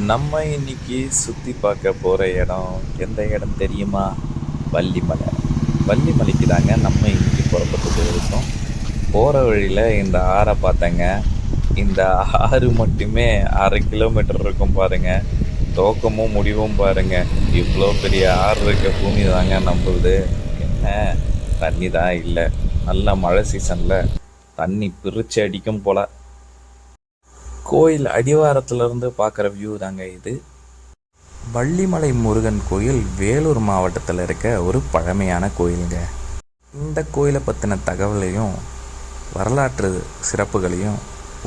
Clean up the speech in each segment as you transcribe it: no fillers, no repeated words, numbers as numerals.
நம்ம இன்னைக்கு சுற்றி பார்க்க போகிற இடம் எந்த இடம் தெரியுமா? வள்ளிமலை. வள்ளிமலைக்கு தாங்க நம்ம இன்னைக்கு புறப்பட்டு போயிருக்கோம். போகிற வழியில் இந்த ஆறை பார்த்தேங்க. இந்த ஆறு மட்டுமே 1/2 கிலோமீட்டர் இருக்கும் பாருங்க. துவக்கமும் முடிவும் பாருங்க. இவ்வளோ பெரிய ஆறு இருக்க பூமி தாங்க நம்மளுது. என்ன தண்ணி தான் இல்லை. நல்ல மழை சீசனில் தண்ணி பிரித்து அடிக்கும் போல. கோயில் அடிவாரத்திலிருந்து பார்க்குற வியூ தாங்க இது. வள்ளிமலை முருகன் கோயில் வேலூர் மாவட்டத்தில் இருக்க ஒரு பழமையான கோயிலுங்க. இந்த கோயிலை பற்றின தகவலையும் வரலாற்று சிறப்புகளையும்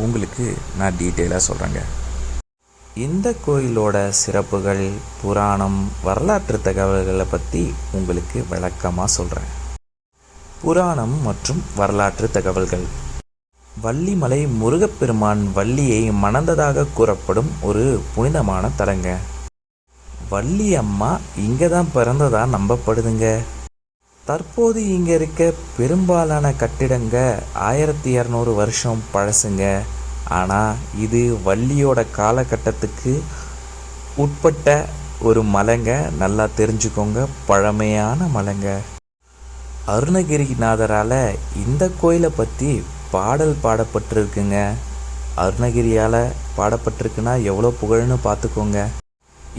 உங்களுக்கு நான் டீட்டெயிலாக சொல்கிறேங்க. இந்த கோயிலோட சிறப்புகள், புராணம், வரலாற்று தகவல்களை பற்றி உங்களுக்கு விளக்கமாக சொல்கிறேன். புராணம் மற்றும் வரலாற்று தகவல்கள். வள்ளிமலை முருகப்பெருமான் வள்ளியை மணந்ததாக கூறப்படும் ஒரு புனிதமான தலங்க. வள்ளி அம்மா இங்கே தான் பிறந்ததா நம்பப்படுதுங்க. தற்போது இங்கே இருக்க பெரும்பாலான கட்டிடங்க 1200 வருஷம் பழசுங்க. ஆனால் இது வள்ளியோட காலகட்டத்துக்கு உட்பட்ட ஒரு மலைங்க. நல்லா தெரிஞ்சுக்கோங்க, பழமையான மலைங்க. அருணகிரிநாதரால் இந்த கோயிலை பற்றி பாடல் பாடப்பட்டிருக்குங்க. அருணகிரியால் பாடப்பட்டிருக்குன்னா எவ்வளோ புகழ்னு பார்த்துக்கோங்க.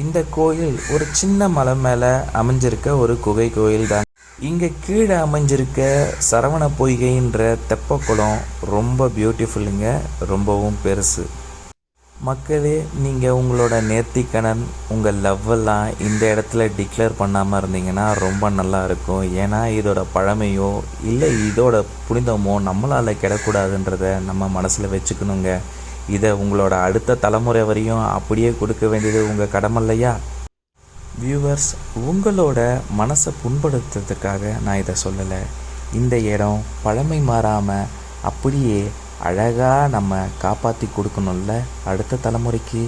இந்த கோயில் ஒரு சின்ன மலை மேலே அமைஞ்சிருக்க ஒரு குகை கோயில் தான். இங்கே கீழே அமைஞ்சிருக்க சரவண பொய்கைன்ற தெப்பக்குளம் ரொம்ப பியூட்டிஃபுல்லுங்க, ரொம்பவும் பெருசு. மக்களே, நீங்கள் உங்களோட நேர்த்திக்கடன், உங்கள் லவ்வெல்லாம் இந்த இடத்துல டிக்ளேர் பண்ணாமல் இருந்தீங்கன்னா ரொம்ப நல்லா இருக்கும். ஏன்னா இதோட பழமையோ இல்லை இதோட புனிதமோ நம்மளால் கிடக்கூடாதுன்றத நம்ம மனசில் வச்சுக்கணுங்க. இதை உங்களோட அடுத்த தலைமுறை வரையும் அப்படியே கொடுக்க வேண்டியது உங்கள் கடமை இல்லையா? வியூவர்ஸ், உங்களோட மனசை புண்படுத்துறதுக்காக நான் இதை சொல்லலை. இந்த இடம் பழமை மாறாமல் அப்படியே அழகாக நம்ம காப்பாற்றி கொடுக்கணும்ல அடுத்த தலைமுறைக்கு.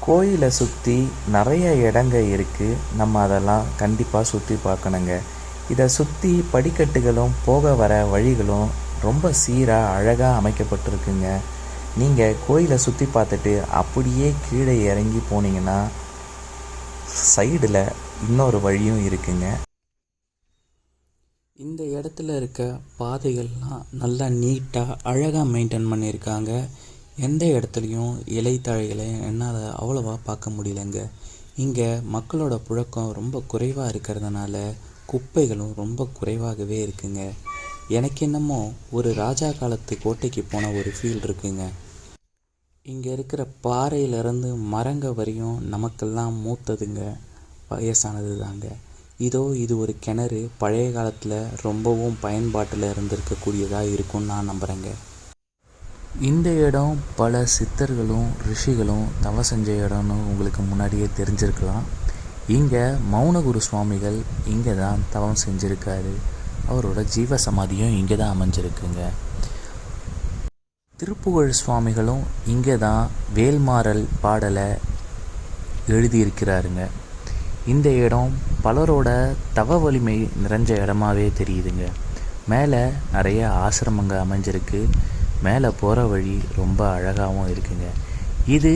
கோயிலை சுற்றி நிறைய இடங்க இருக்குது. நம்ம அதெல்லாம் கண்டிப்பாக சுற்றி பார்க்கணுங்க. இதை சுற்றி படிக்கட்டுகளும் போக வர வழிகளும் ரொம்ப சீராக அழகாக அமைக்கப்பட்டிருக்குங்க. நீங்கள் கோயிலை சுற்றி பார்த்துட்டு அப்படியே கீழே இறங்கி போனீங்கன்னா சைடில் இன்னொரு வழியும் இருக்குங்க. இந்த இடத்துல இருக்க பாதைகள்லாம் நல்லா நீட்டாக அழகாக மெயின்டைன் பண்ணியிருக்காங்க. எந்த இடத்துலையும் இலைத்தழைகளை என்னால் அவ்வளோவா பார்க்க முடியலைங்க. இங்கே மக்களோட புழக்கம் ரொம்ப குறைவாக இருக்கிறதுனால குப்பைகளும் ரொம்ப குறைவாகவே இருக்குங்க. எனக்கு என்னமோ ஒரு ராஜா காலத்து கோட்டைக்கு போன ஒரு ஃபீல் இருக்குங்க. இங்கே இருக்கிற பாறையிலேருந்து மரங்க வரையும் நமக்கெல்லாம் மூத்ததுங்க வயசானது தாங்க. இது ஒரு கிணறு பழைய காலத்தில் ரொம்பவும் பயன்பாட்டில் இருந்திருக்கக்கூடியதாக இருக்கும்னு நான் நம்புகிறேங்க. இந்த இடம் பல சித்தர்களும் ரிஷிகளும் தவம் செஞ்ச இடம்னு உங்களுக்கு முன்னாடியே தெரிஞ்சிருக்கலாம். இங்கே மௌனகுரு சுவாமிகள் இங்கே தான் தவம் செஞ்சுருக்காரு. அவரோட ஜீவ சமாதியும் இங்கே தான் அமைஞ்சிருக்குங்க. திருப்புகழ் சுவாமிகளும் இங்கே தான் வேல்மாறல் பாடலை எழுதியிருக்கிறாருங்க. இந்த இடம் பலரோட தவ வலிமை நிறைஞ்ச இடமாவே தெரியுதுங்க. மேலே நிறைய ஆசிரமங்க அமைஞ்சிருக்கு. மேலே போகிற வழி ரொம்ப அழகாகவும் இருக்குங்க. இது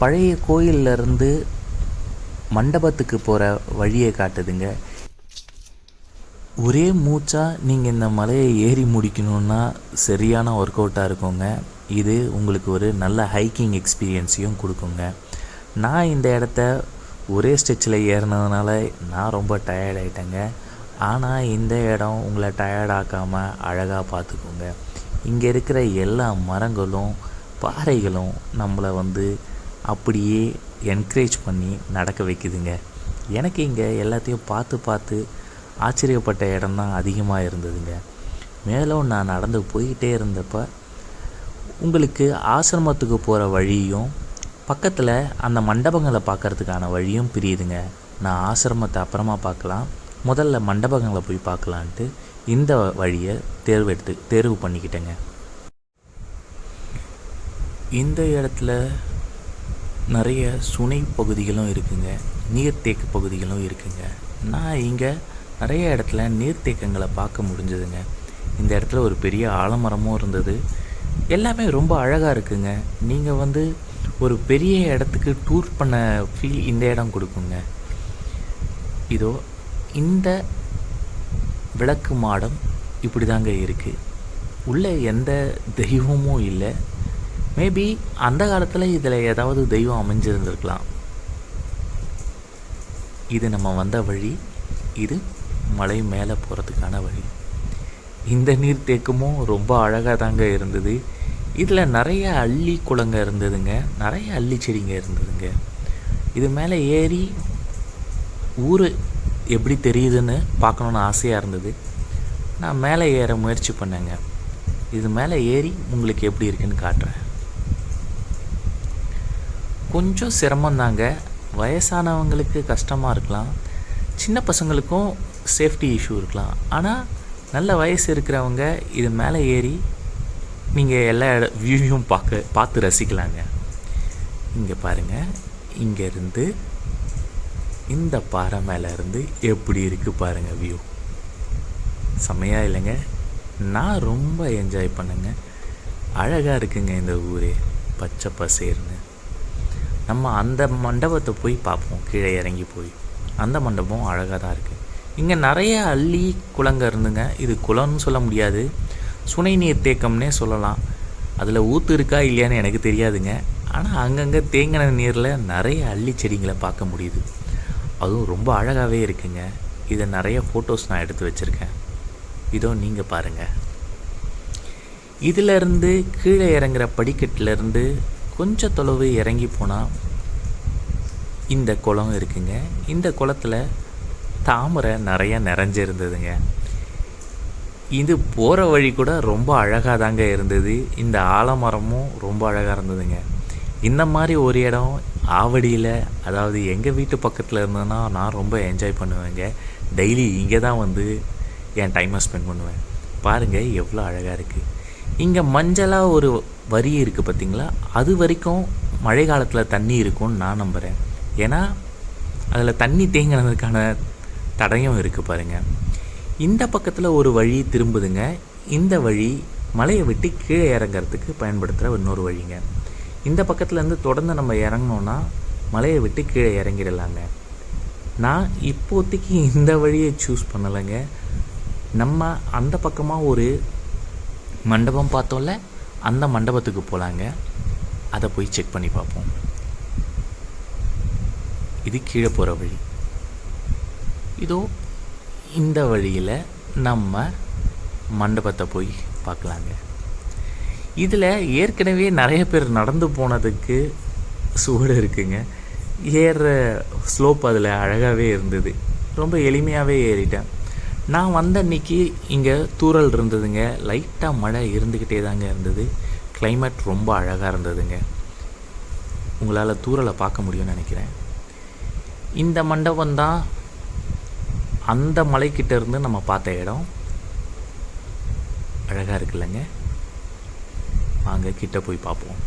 பழைய கோயிலிருந்து மண்டபத்துக்கு போகிற வழியை காட்டுதுங்க. ஒரே மூச்சாக நீங்கள் இந்த மலையை ஏறி முடிக்கணுன்னா சரியான ஒர்க் அவுட்டாக இருக்குங்க. இது உங்களுக்கு ஒரு நல்ல ஹைக்கிங் எக்ஸ்பீரியன்ஸையும் கொடுக்குங்க. நான் இந்த இடத்த ஒரே ஸ்டெச்சில் ஏறினதுனால நான் ரொம்ப டயர்ட் ஆகிட்டேங்க. ஆனால் இந்த இடம் உங்களை டயர்டாக்காமல் அழகாக பார்த்துக்கோங்க. இங்கே இருக்கிற எல்லா மரங்களும் பாறைகளும் நம்மளை அப்படியே என்கரேஜ் பண்ணி நடக்க வைக்குதுங்க. எனக்கு இங்கே எல்லாத்தையும் பார்த்து ஆச்சரியப்பட்ட இடம்தான் அதிகமாக இருந்ததுங்க. மேலும் நான் நடந்து போய்கிட்டே இருந்தப்போ உங்களுக்கு ஆசிரமத்துக்கு போகிற வழியும் பக்கத்தில் அந்த மண்டபங்களை பார்க்குறதுக்கான வழியும் பிரியுதுங்க. நான் ஆசிரமத்தை அப்புறமா பார்க்கலாம், முதல்ல மண்டபங்களை போய் பார்க்கலான்ட்டு இந்த வழியை தேர்வு பண்ணிக்கிட்டேங்க. இந்த இடத்துல நிறைய சுனை பகுதிகளும் இருக்குங்க, நீர்த்தேக்க பகுதிகளும் இருக்குங்க. நான் இங்கே நிறைய இடத்துல நீர்த்தேக்கங்களை பார்க்க முடிஞ்சதுங்க. இந்த இடத்துல ஒரு பெரிய ஆலமரமும் இருந்தது. எல்லாமே ரொம்ப அழகாக இருக்குங்க. நீங்கள் ஒரு பெரிய இடத்துக்கு டூர் பண்ண ஃபீல் இந்த இடம் கொடுக்குங்க. இதோ இந்த விளக்கு மாடம் இப்படி தாங்க இருக்குது. உள்ளே எந்த தெய்வமும் இல்லை. மேபி அந்த காலத்தில் இதில் ஏதாவது தெய்வம் அமைஞ்சிருந்துருக்கலாம். இது நம்ம வந்த வழி. இது மலை மேலே போகிறதுக்கான வழி. இந்த நீர்த்தேக்கமும் ரொம்ப அழகாக தாங்க இருந்தது. இதில் நிறைய அள்ளி குளங்க இருந்ததுங்க, நிறைய அள்ளி செடிங்க இருந்ததுங்க. இது மேலே ஏறி ஊர் எப்படி தெரியுதுன்னு பார்க்கணுன்னு ஆசையாக இருந்தது. நான் மேலே ஏற முயற்சி பண்ணேங்க. இது மேலே ஏறி உங்களுக்கு எப்படி இருக்குன்னு காட்டுறேன். கொஞ்சம் சிரமந்தாங்க. வயசானவங்களுக்கு கஷ்டமாக இருக்கலாம், சின்ன பசங்களுக்கும் சேஃப்டி இஷ்யூ இருக்கலாம். ஆனால் நல்ல வயசு இருக்கிறவங்க இது மேலே ஏறி நீங்கள் எல்லா வியூவையும் பார்த்து ரசிக்கலாங்க. இங்கே பாருங்கள், இங்கேருந்து இந்த பாறை மேலே இருந்து எப்படி இருக்குது பாருங்கள் வியூ. செம்மையாக இல்லைங்க? நான் ரொம்ப என்ஜாய் பண்ணுங்க. அழகாக இருக்குங்க இந்த ஊரே, பச்சை பசேர்னு. நம்ம அந்த மண்டபத்தை போய் பார்ப்போம். கீழே இறங்கி போய் அந்த மண்டபம் அழகாக தான் இருக்குது. இங்கே நிறைய அள்ளி குளங்க இருந்துங்க. இது குளம்னு சொல்ல முடியாது, சுனை நீர் தேக்கம்னே சொல்லலாம். அதில் ஊற்று இருக்கா இல்லையான்னு எனக்கு தெரியாதுங்க. ஆனால் அங்கங்கே தேங்கின நீரில் நிறைய அள்ளி செடிங்களை பார்க்க முடியுது. அதுவும் ரொம்ப அழகாகவே இருக்குங்க. இதை நிறைய ஃபோட்டோஸ் நான் எடுத்து வச்சுருக்கேன். இதோ நீங்கள் பாருங்கள். இதிலேருந்து கீழே இறங்குற படிக்கட்டிலேருந்து கொஞ்சம் தொலைவு இறங்கி போனால் இந்த குளம் இருக்குங்க. இந்த குளத்தில் தாமரை நிறைய நிறைஞ்சிருந்ததுங்க. இது போகிற வழி கூட ரொம்ப அழகாக தாங்க இருந்தது. இந்த ஆலமரமும் ரொம்ப அழகாக இருந்ததுங்க. இந்த மாதிரி ஒரு இடம் ஆவடியில், அதாவது எங்கள் வீட்டு பக்கத்தில் இருந்ததுன்னா நான் ரொம்ப என்ஜாய் பண்ணுவேங்க. டெய்லி இங்கே தான் வந்து என் டைமை ஸ்பெண்ட் பண்ணுவேன். பாருங்கள் எவ்வளோ அழகாக இருக்குது. இங்கே மஞ்சளாக ஒரு வரி இருக்குது பார்த்திங்களா, அது வரைக்கும் மழை காலத்தில் தண்ணி இருக்கும்னு நான் நம்புகிறேன். ஏன்னா அதில் தண்ணி தேங்கினதுக்கான தடயம் இருக்குது பாருங்கள். இந்த பக்கத்தில் ஒரு வழி திரும்புதுங்க. இந்த வழி மலையை விட்டு கீழே இறங்கிறதுக்கு பயன்படுத்துகிற இன்னொரு வழிங்க. இந்த பக்கத்துலேருந்து தொடர்ந்து நம்ம இறங்கினோன்னா மலையை விட்டு கீழே இறங்கிடலாங்க. நான் இப்போதைக்கு இந்த வழியை சூஸ் பண்ணலைங்க. நம்ம அந்த பக்கமாக ஒரு மண்டபம் பார்த்தோம்ல, அந்த மண்டபத்துக்கு போகலாங்க. அதை போய் செக் பண்ணி பார்ப்போம். இது கீழே போகிற வழி. இதோ இந்த வழியில் நம்ம மண்டபத்தை போய் பார்க்கலாங்க. இதில் ஏற்கனவே நிறைய பேர் நடந்து போனதுக்கு சுவடு இருக்குங்க. ஏறுற ஸ்லோப் அதில் அழகாகவே இருந்தது. ரொம்ப எளிமையாகவே ஏறிட்டேன். நான் வந்த அன்றைக்கி இங்கே தூறல் இருந்ததுங்க. லைட்டாக மழை இருந்துக்கிட்டே தாங்க இருந்தது. கிளைமேட் ரொம்ப அழகாக இருந்ததுங்க. உங்களால் தூறலை பார்க்க முடியும்னு நினைக்கிறேன். இந்த மண்டபம் தான் அந்த மலைக்கிட்ட இருந்து நம்ம பார்த்த இடம். அழகாக இருக்குல்லங்க? வாங்க கிட்ட போய் பார்ப்போம்.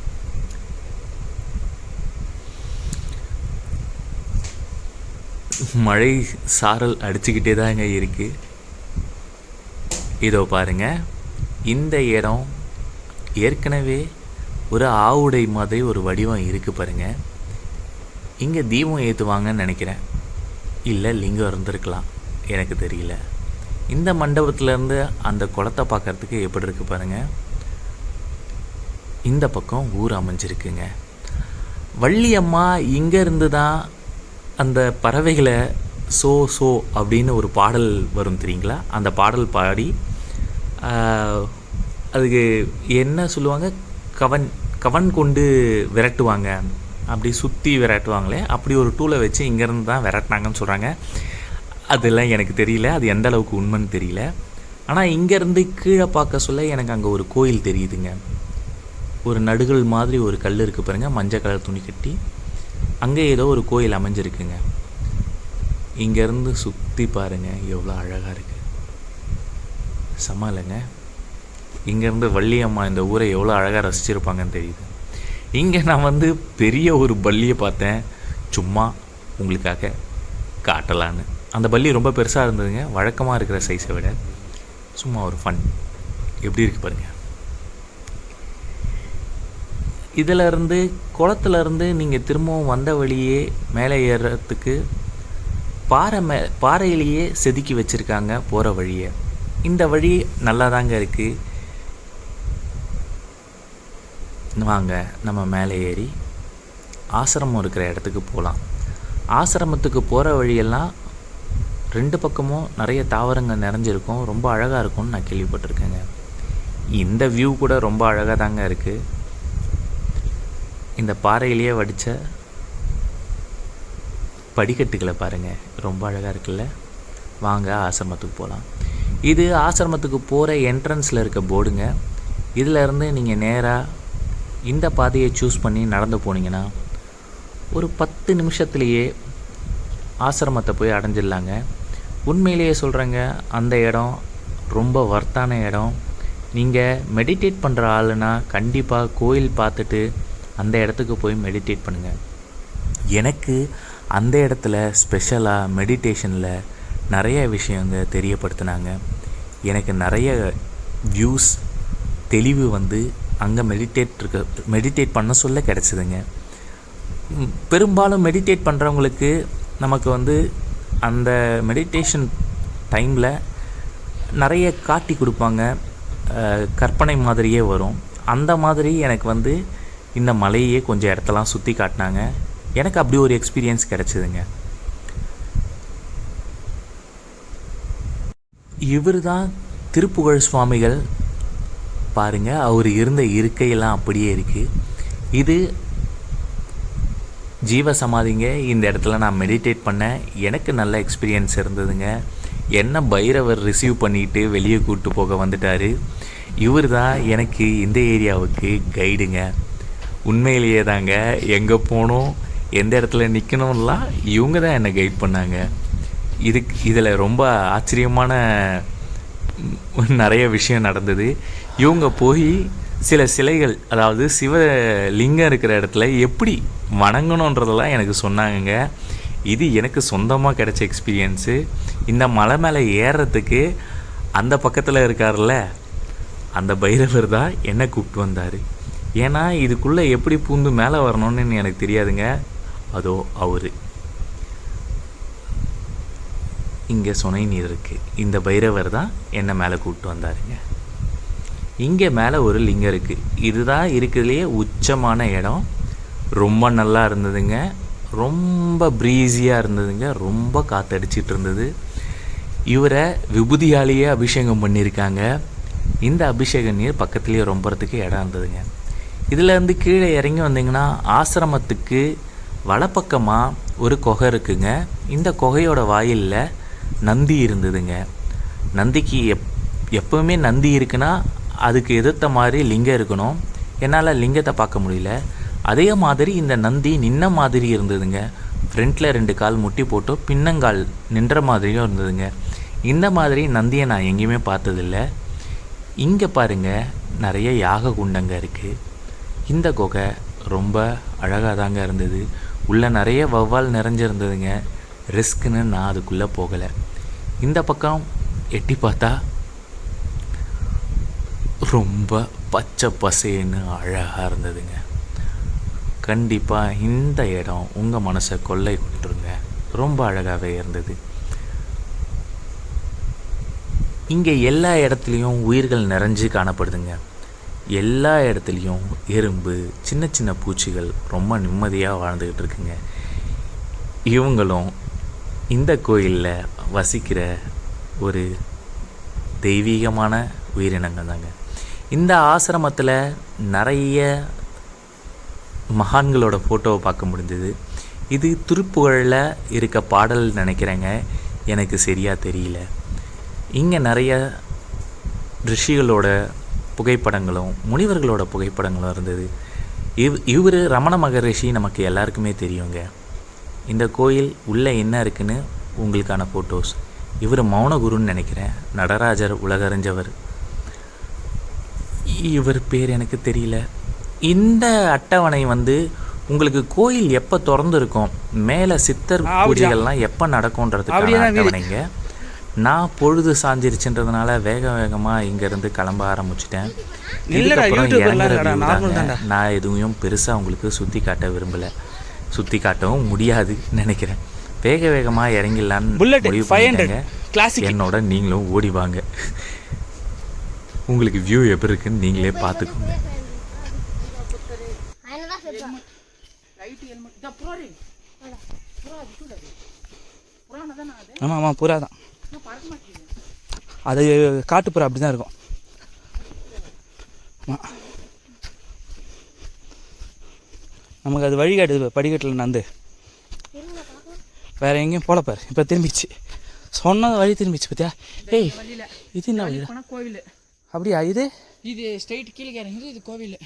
மழை சாரல் அடிச்சுக்கிட்டே தாங்க இருக்கு. இதோ பாருங்க, இந்த இடம் ஏற்கனவே ஒரு ஆவுடை மாதிரி ஒரு வடிவம் இருக்குது பாருங்க. இங்கே தீபம் ஏற்றுவாங்கன்னு நினைக்கிறேன். இல்லை லிங்கம் இருந்திருக்கலாம், எனக்கு தெரியல. இந்த மண்டபத்திலேருந்து அந்த குளத்தை பார்க்குறதுக்கு எப்படி இருக்குது பாருங்கள். இந்த பக்கம் ஊர் அமைஞ்சிருக்குங்க. வள்ளியம்மா இங்கேருந்து தான் அந்த பறவைகளை சோ சோ அப்படின்னு ஒரு பாடல் வரும் தெரியுங்களா? அந்த பாடல் பாடி அதுக்கு என்ன சொல்லுவாங்க, கவன் கவன் கொண்டு விரட்டுவாங்க, அப்படி சுற்றி விரட்டுவாங்களே, அப்படி ஒரு டூலை வச்சு இங்கேருந்து தான் விரட்டினாங்கன்னு சொல்கிறாங்க. அதெல்லாம் எனக்கு தெரியல, அது எந்த அளவுக்கு உண்மைன்னு தெரியல. ஆனால் இங்கேருந்து கீழே பார்க்க சொல்ல எனக்கு அங்கே ஒரு கோயில் தெரியுதுங்க. ஒரு நடுகள் மாதிரி ஒரு கல் இருக்குது பாருங்கள், மஞ்சள் கலர் துணி கட்டி. அங்கே ஏதோ ஒரு கோயில் அமைஞ்சிருக்குங்க. இங்கேருந்து சுற்றி பாருங்கள் எவ்வளோ அழகாக இருக்குது. செம்ம இல்லைங்க? இங்கேருந்து வள்ளியம்மா இந்த ஊரை எவ்வளோ அழகாக ரசிச்சிருப்பாங்கன்னு தெரியுது. இங்கே நான் வந்து பெரிய ஒரு பல்லியை பார்த்தேன், சும்மா உங்களுக்காக காட்டலான்னு. அந்த பல்லி ரொம்ப பெருசாக இருந்ததுங்க, வழக்கமாக இருக்கிற சைஸை விட. சும்மா ஒரு ஃபன். எப்படி இருக்குது பாருங்கள். இதிலிருந்து குளத்துலேருந்து நீங்கள் திரும்பவும் வந்த வழியே மேலே ஏறுறதுக்கு பாறையிலேயே செதுக்கி வச்சுருக்காங்க போகிற வழியை. இந்த வழி நல்லா தாங்க இருக்குது. வாங்க நம்ம மேலே ஏறி ஆசிரமம் இருக்கிற இடத்துக்கு போகலாம். ஆசிரமத்துக்கு போகிற வழியெல்லாம் 2 பக்கமும் நிறைய தாவரங்கள் நிறைஞ்சிருக்கும், ரொம்ப அழகாக இருக்கும்னு நான் கேள்விப்பட்டிருக்கேங்க. இந்த வியூ கூட ரொம்ப அழகாக தாங்க இருக்குது. இந்த பாறையிலேயே வடித்த படிக்கட்டுகளை பாருங்கள், ரொம்ப அழகாக இருக்குல்ல. வாங்க ஆசிரமத்துக்கு போகலாம். இது ஆசிரமத்துக்கு போகிற என்ட்ரன்ஸில் இருக்க போர்டுங்க. இதிலேருந்து நீங்கள் நேராக இந்த பாதையை சூஸ் பண்ணி நடந்து போனீங்கன்னா ஒரு 10 நிமிஷத்துலேயே ஆசிரமத்தை போய் அடைஞ்சிடலாங்க. உண்மையிலேயே சொல்கிறேங்க, அந்த இடம் ரொம்ப வர்த்தான இடம். நீங்கள் மெடிடேட் பண்ணுற ஆளுனா கண்டிப்பாக கோயில் பார்த்துட்டு அந்த இடத்துக்கு போய் மெடிடேட் பண்ணுங்கள். எனக்கு அந்த இடத்துல ஸ்பெஷலாக மெடிடேஷனில் நிறைய விஷயங்க தெரியப்படுத்தினாங்க. எனக்கு நிறைய வியூஸ் தெளிவு வந்து அங்கே மெடிடேட் பண்ண சொல்ல கிடச்சிதுங்க. பெரும்பாலும் மெடிடேட் பண்ணுறவங்களுக்கு நமக்கு வந்து அந்த மெடிடேஷன் டைமில் நிறைய காட்டி கொடுப்பாங்க, கற்பனை மாதிரியே வரும். அந்த மாதிரி எனக்கு வந்து இந்த மலையே கொஞ்சம் இடத்தெல்லாம் சுற்றி காட்டினாங்க. எனக்கு அப்படி ஒரு எக்ஸ்பீரியன்ஸ் கிடச்சிதுங்க. இவர் தான் திருப்புகழ் சுவாமிகள். பாருங்கள், அவர் இருந்த இருக்கையெல்லாம் அப்படியே இருக்குது. இது ஜீவ சமாதிங்க. இந்த இடத்துல நான் மெடிடேட் பண்ணேன், எனக்கு நல்ல எக்ஸ்பீரியன்ஸ் இருந்ததுங்க. என்ன பைரவர் ரிசீவ் பண்ணிவிட்டு வெளியே கூப்பிட்டு போக வந்துட்டார். இவர் தான் எனக்கு இந்த ஏரியாவுக்கு கைடுங்க. உண்மையிலேயே தாங்க, எங்கே போகணும், எந்த இடத்துல நிற்கணும்லாம் இவங்க தான் என்னை கைட் பண்ணாங்க. இதில் ரொம்ப ஆச்சரியமான நிறைய விஷயம் நடந்தது. இவங்க போய் சில சிலைகள், அதாவது சிவலிங்கம் இருக்கிற இடத்துல எப்படி வணங்கணுன்றதெல்லாம் எனக்கு சொன்னாங்க. இது எனக்கு சொந்தமாக கிடைச்ச எக்ஸ்பீரியன்ஸு. இந்த மலை மேலே ஏறுறதுக்கு அந்த பக்கத்தில் இருக்கார்ல அந்த பைரவர் தான் என்னை கூப்பிட்டு வந்தார். ஏன்னா இதுக்குள்ளே எப்படி பூந்து மேலே வரணும்னு எனக்கு தெரியாதுங்க. அதோ அவர் இங்கே சுனை நீர் இருக்குது. இந்த பைரவர் தான் என்னை மேலே கூப்பிட்டு வந்தாருங்க. இங்கே மேலே ஒரு லிங்கம் இருக்குது. இதுதான் இருக்கிறதுலையே உச்சமான இடம். ரொம்ப நல்லா இருந்ததுங்க, ரொம்ப ப்ரீஸியாக இருந்ததுங்க, ரொம்ப காற்றடிச்சிட்டு இருந்தது. இவரை விபூதியாலேயே அபிஷேகம் பண்ணியிருக்காங்க. இந்த அபிஷேக நீர் பக்கத்துலேயே ரொம்பறதுக்கு இடம் இருந்ததுங்க. இதிலேருந்து கீழே இறங்கி வந்தீங்கன்னா ஆசிரமத்துக்கு வலப்பக்கமாக ஒரு குகை இருக்குங்க. இந்த குகையோட வாயிலில் நந்தி இருந்ததுங்க. நந்திக்கு எப்போவுமே நந்தி இருக்குன்னா அதுக்கு எதிர்த்த மாதிரி லிங்கம் இருக்கணும். என்னால் லிங்கத்தை பார்க்க முடியல. அதே மாதிரி இந்த நந்தி நின்ன மாதிரி இருந்ததுங்க. ஃப்ரண்ட்டில் 2 கால் முட்டி போட்டு பின்னங்கால் நின்ற மாதிரியும் இருந்ததுங்க. இந்த மாதிரி நந்தியை நான் எங்கேயுமே பார்த்ததில்ல. இங்கே பாருங்கள், நிறைய யாக குண்டங்க இருக்குது. இந்த குகை ரொம்ப அழகாக தாங்க இருந்தது. உள்ளே நிறைய வௌவால் நிறைஞ்சிருந்ததுங்க. ரிஸ்க்குன்னு நான் அதுக்குள்ளே போகலை. இந்த பக்கம் எட்டி பார்த்தா ரொம்ப பச்சை பசேன்னு அழகாக இருந்ததுங்க. கண்டிப்பாக இந்த இடம் உங்கள் மனசை கொள்ளை கொண்டுருங்க. ரொம்ப அழகாகவே இருந்தது. இங்கே எல்லா இடத்துலையும் உயிர்கள் நிறைஞ்சு காணப்படுதுங்க. எல்லா இடத்துலையும் எறும்பு, சின்ன சின்ன பூச்சிகள் ரொம்ப நிம்மதியாக வாழ்ந்துக்கிட்டு இருக்குங்க. இவங்களும் இந்த கோயிலில் வசிக்கிற ஒரு தெய்வீகமான உயிரினங்கள் தாங்க. இந்த ஆசிரமத்தில் நிறைய மகான்களோட ஃபோட்டோவை பார்க்க முடிஞ்சது. இது திருப்புகழில் இருக்க பாடல் நினைக்கிறேங்க, எனக்கு சரியாக தெரியல. இங்கே நிறைய ரிஷிகளோட புகைப்படங்களும் முனிவர்களோட புகைப்படங்களும் இருந்தது. இவர் ரமண மகரிஷி நமக்கு எல்லாருக்குமே தெரியுங்க. இந்த கோயில் உள்ளே என்ன இருக்குன்னு உங்களுக்கான ஃபோட்டோஸ். இவர் மௌனகுருன்னு நினைக்கிறேன், நடராஜர் உலகறிஞ்சவர். இவர் பேர் எனக்கு தெரியல. இந்த அட்டவணை வந்து உங்களுக்கு கோயில் எப்போ திறந்து இருக்கும், மேலே சித்தர் பூஜைகள்லாம் எப்போ நடக்கும்ன்றதுக்கான அட்டவணைங்க. நான் பொழுது சாஞ்சிருச்சுன்றதுனால வேகமாக இங்கேருந்து கிளம்ப ஆரம்பிச்சிட்டேன். இதுக்கப்புறம் இறங்குற view தாங்க. நான் எதுவும் பெருசாக உங்களுக்கு சுற்றி காட்ட விரும்பலை, சுற்றி காட்டவும் முடியாதுன்னு நினைக்கிறேன். வேகமாக இறங்கிடலான்னு முடிவு பண்ணிட்டேங்க. என்னோட நீங்களும் ஓடி வாங்க. உங்களுக்கு வியூ எப்படி இருக்குன்னு நீங்களே பார்த்துக்கோங்க. ஆமாம் புறா தான், அது காட்டுப்புறா அப்படி தான் இருக்கும். நமக்கு அது வழிகாட்டுது, படிக்கட்டில் நடந்து வேறு எங்கேயும் போல பாரு. இப்போ திரும்பிச்சு, சொன்ன வழி திரும்பிச்சு பார்த்தியா? ஏய் இது என்ன வழி? கோவில். அப்படியா? இது ஸ்ட்ரைட் கீழே இறங்கி இது கோவில்.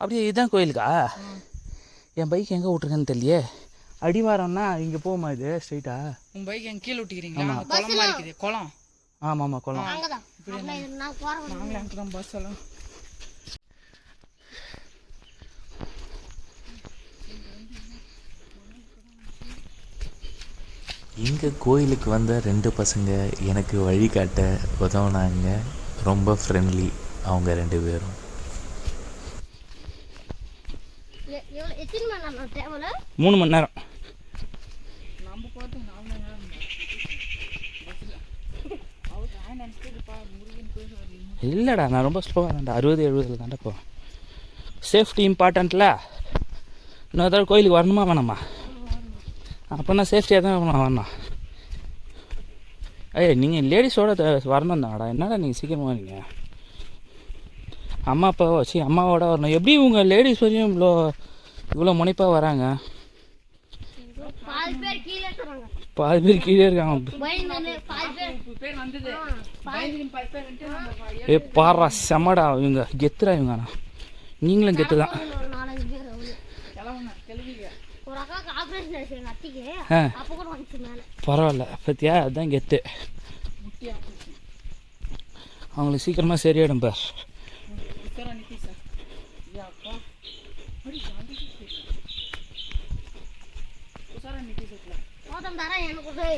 அப்படியே இதுதான் கோயிலுக்கா? என் பைக் எங்கே விட்ருக்கேன்னு தெரியலையே. அடிவாரம்னா இங்கே போகுமா இது ஸ்ட்ரைட்டா? உங்கள் பைக் எங்கே கீழே விட்டுக்கிறீங்களா? குளமா இருக்குது, குளம். ஆமாம் குளம். நாங்களே அங்கே தான் பஸ் எல்லாம். இங்கே கோயிலுக்கு வந்த 2 பசங்க எனக்கு வழிகாட்ட உதவுனாங்க. ரொம்ப ஃப்ரெண்ட்லி அவங்க 2 பேரும். மூணு மணி நேரம். இல்லைடா, நான் ரொம்ப ஸ்லோவாக தான்டா, 60-70 தான்டா போவேன். சேஃப்டி இம்பார்ட்டண்ட்டில். இன்னொரு தடவை கோயிலுக்கு வரணுமா வேணாமா? அப்போ நான் சேஃப்டியாக தான் வரணும். ஐயா நீங்கள் லேடிஸோட வரணும் தான்டா, என்னடா நீங்கள் சீக்கிரமாக வரீங்க? அம்மாவோட வரணும். எப்படி உங்கள் லேடிஸ் வரையும் இவ்வளோ முனைப்பாக வராங்க? பாதி பேர் கீழே இருக்காங்க. பாரா செம்மடா, இவங்க கெத்துடா. இவங்க நீங்களும் கெத்து தான். பரவாயில்ல பத்தியா, அதுதான் கெத்து. அவங்களுக்கு சீக்கிரமாக சரியாயிடும் பார்.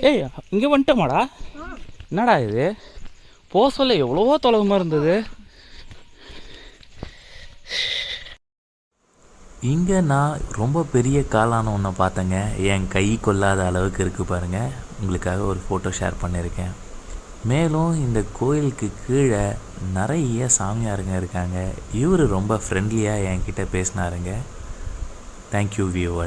ஏய் இங்கே வந்துட்டோமாடா? என்னடா இது? போக சொல்ல எவ்வளவோ தொலைவுமா இருந்தது. இங்கே நான் ரொம்ப பெரிய காளான ஒன்று பார்த்தேங்க. என் கை கொள்ளாத அளவுக்கு இருக்குது பாருங்கள். உங்களுக்காக ஒரு ஃபோட்டோ ஷேர் பண்ணியிருக்கேன். மேலும் இந்த கோயிலுக்கு கீழே நிறைய சாமியாருங்க இருக்காங்க. இவர் ரொம்ப ஃப்ரெண்ட்லியாக என்கிட்ட பேசினாருங்க. Thank you viewers.